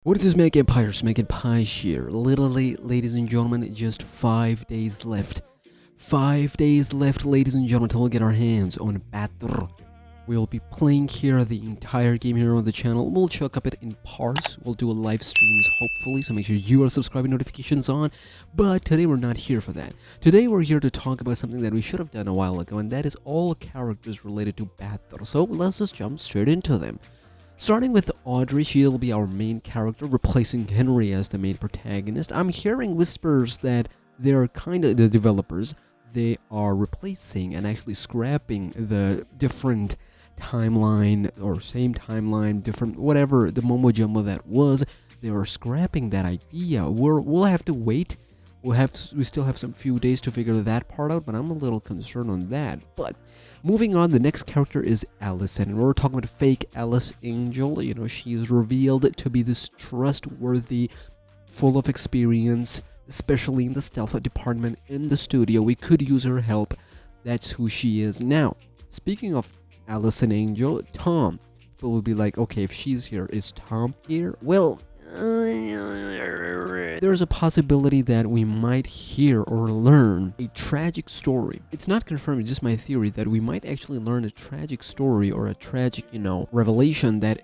What is this SmackNPie here? Literally, ladies and gentlemen, just 5 days left. 5 days left, ladies and gentlemen, till we get our hands on BATDR. We'll be playing here the entire game here on the channel. We'll chuck up it in parts. We'll do a live streams, hopefully, so make sure you are subscribing, notifications on. But today we're not here for that. Today we're here to talk about something that we should have done a while ago, and that is all characters related to BATDR. So let's just jump straight into them. Starting with Audrey, she'll be our main character, replacing Henry as the main protagonist. I'm hearing whispers that they're the developers, they are replacing and actually scrapping the different timeline or same timeline, different whatever the mumbo jumbo that was. They are scrapping that idea. We'll have to wait. We still have some few days to figure that part out, but I'm a little concerned on that. But moving on, the next character is Allison, and we're talking about fake Alice Angel. You know, she's revealed to be this trustworthy, full of experience, especially in the stealth department in the studio. We could use her help. That's who she is. Now, speaking of Allison Angel, Tom. People will be like, okay, if she's here, is Tom here? Well, there's a possibility that we might hear or learn a tragic story. It's not confirmed, it's just my theory that we might actually learn a tragic story or a tragic, revelation that,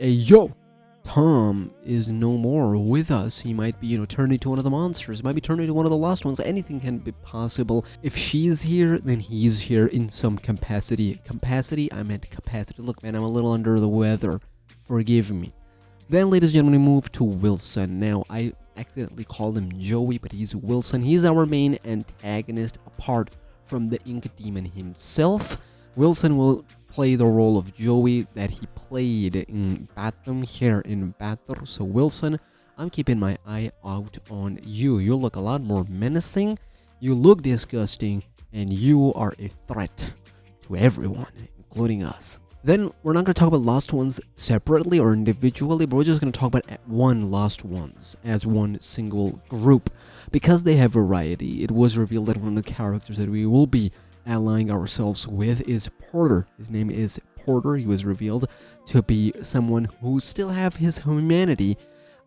Tom is no more with us. He might be, turned into one of the monsters. He might be turned into one of the lost ones. Anything can be possible. If she's here, then he's here in some capacity. I meant capacity. Look, man, I'm a little under the weather. Forgive me. Then, ladies and gentlemen, we move to Wilson. Now, I accidentally called him Joey, but he's Wilson. He's our main antagonist, apart from the Ink Demon himself. Wilson will play the role of Joey that he played in Bathroom here in BATDR. So, Wilson, I'm keeping my eye out on you. You look a lot more menacing, you look disgusting, and you are a threat to everyone, including us. Then we're not going to talk about Lost Ones separately or individually, but we're just going to talk about one Lost Ones as one single group. Because they have variety, it was revealed that one of the characters that we will be allying ourselves with is Porter. His name is Porter. He was revealed to be someone who still have his humanity.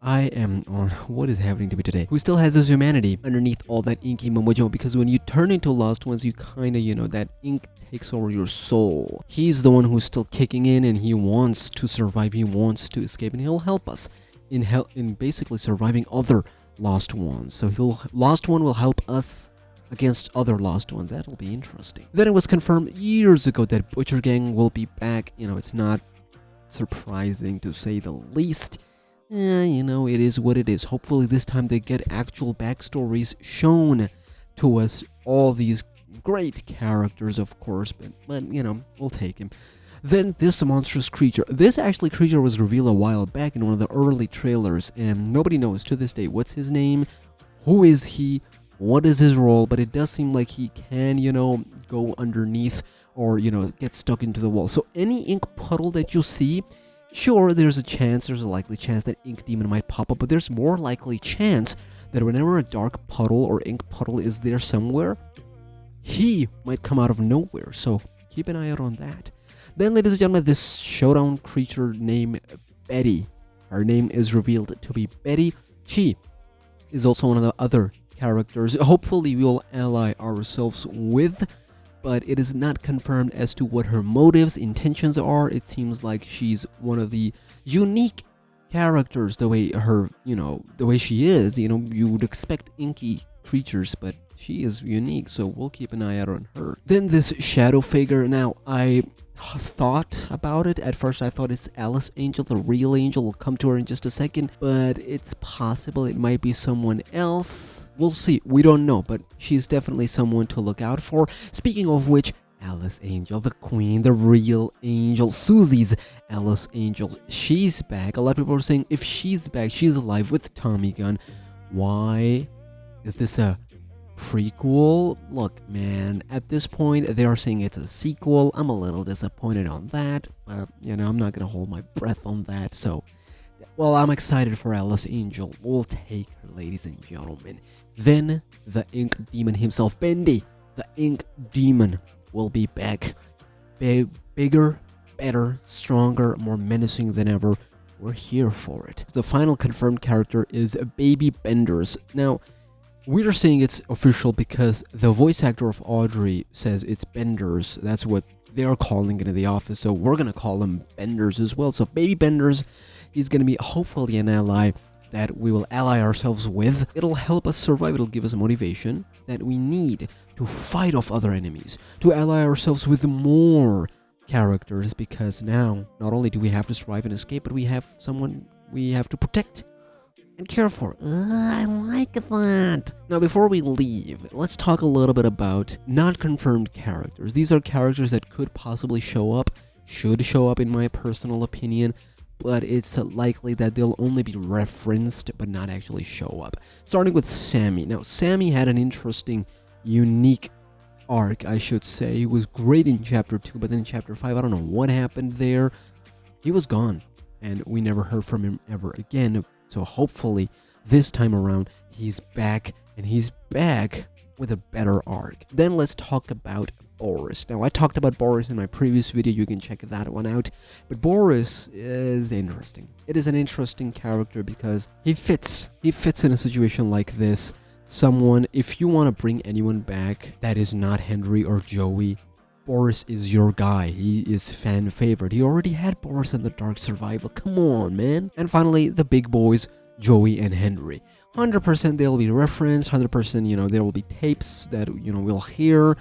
What is happening to me today? Who still has his humanity underneath all that inky momojo, because when you turn into Lost Ones, you that ink takes over your soul. He's the one who's still kicking in, and he wants to survive, he wants to escape, and he'll help us in basically surviving other Lost Ones. So Lost One will help us against other Lost Ones. That'll be interesting. Then it was confirmed years ago that Butcher Gang will be back. It's not surprising to say the least. It is what it is. Hopefully this time they get actual backstories shown to us. All these great characters, of course, but we'll take him. Then this monstrous creature. This creature was revealed a while back in one of the early trailers, and nobody knows to this day what's his name, who is he, what is his role, but it does seem like he can, go underneath or, get stuck into the wall. So any ink puddle that you see, sure, there's a likely chance that Ink Demon might pop up, but there's more likely chance that whenever a dark puddle or ink puddle is there somewhere, he might come out of nowhere. So keep an eye out on that. Then, ladies and gentlemen, this showdown creature named Betty. Her name is revealed to be Betty. She is also one of the other characters. Hopefully we will ally ourselves with, but it is not confirmed as to what her motives, intentions are. It seems like she's one of the unique characters, the way she is. You would expect inky creatures, but she is unique, so we'll keep an eye out on her. Then this shadow figure. Now, I thought about it. At first, I thought it's Alice Angel, the real Angel. We'll come to her in just a second, but it's possible it might be someone else. We'll see. We don't know, but she's definitely someone to look out for. Speaking of which, Alice Angel, the queen, the real Angel, Susie's Alice Angel. She's back. A lot of people are saying if she's back, she's alive with Tommy Gun. Why? Is this a prequel? Look, man, at this point they are saying it's a sequel. I'm a little disappointed on that, but I'm not gonna hold my breath on that. So, well, I'm excited for Alice Angel. We'll take her, ladies and gentlemen. Then the Ink Demon himself, Bendy, the Ink Demon, will be back. Bigger, better, stronger, more menacing than ever. we're here for it. The final confirmed character is Baby Benders. Now, we're saying it's official because the voice actor of Audrey says it's Benders. That's what they're calling it in the office, so we're gonna call him Benders as well. So Baby Benders, he's gonna be hopefully an ally that we will ally ourselves with. It'll help us survive, it'll give us motivation that we need to fight off other enemies, to ally ourselves with more characters, because now not only do we have to survive and escape, but we have someone we have to protect and care for. I like that. Now before we leave, let's talk a little bit about not confirmed characters. These are characters that could possibly show up, should show up in my personal opinion, but it's likely that they'll only be referenced but not actually show up. Starting with Sammy. Now, Sammy had an interesting, unique arc, I should say. He was great in Chapter 2, but then in Chapter 5, I don't know what happened there. He was gone, and we never heard from him ever again. So hopefully, this time around, he's back, and he's back with a better arc. Then let's talk about Boris. Now, I talked about Boris in my previous video, you can check that one out, but Boris is interesting. It is an interesting character because he fits in a situation like this. Someone, if you want to bring anyone back that is not Henry or Joey, Boris is your guy. He is fan favorite. He already had Boris in the Dark Survival. Come on, man. And finally, the big boys, Joey and Henry. 100% they'll be referenced, 100%, there will be tapes that, we'll hear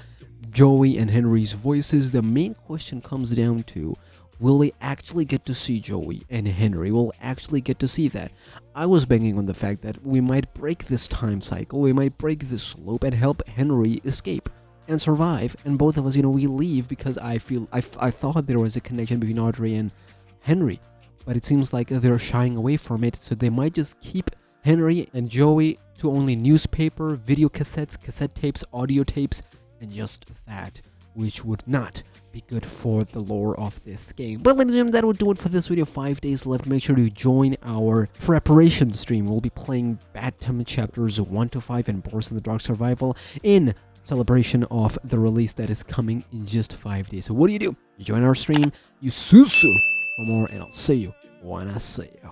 Joey and Henry's voices. The main question comes down to, will we actually get to see Joey and Henry? We'll actually get to see that. I was banging on the fact that we might break this time cycle, we might break this loop and help Henry escape and survive. And both of us, we leave because I thought there was a connection between Audrey and Henry. But it seems like they're shying away from it, so they might just keep Henry and Joey to only newspaper, video cassettes, cassette tapes, audio tapes, and just that, which would not be good for the lore of this game. But ladies and gentlemen, that would do it for this video. 5 days left. Make sure to join our preparation stream. We'll be playing BATDR chapters 1 to 5 and Boris in the Dark Survival in celebration of the release that is coming in just 5 days. So what do? You join our stream, you susu for more, and I'll see you when I see you.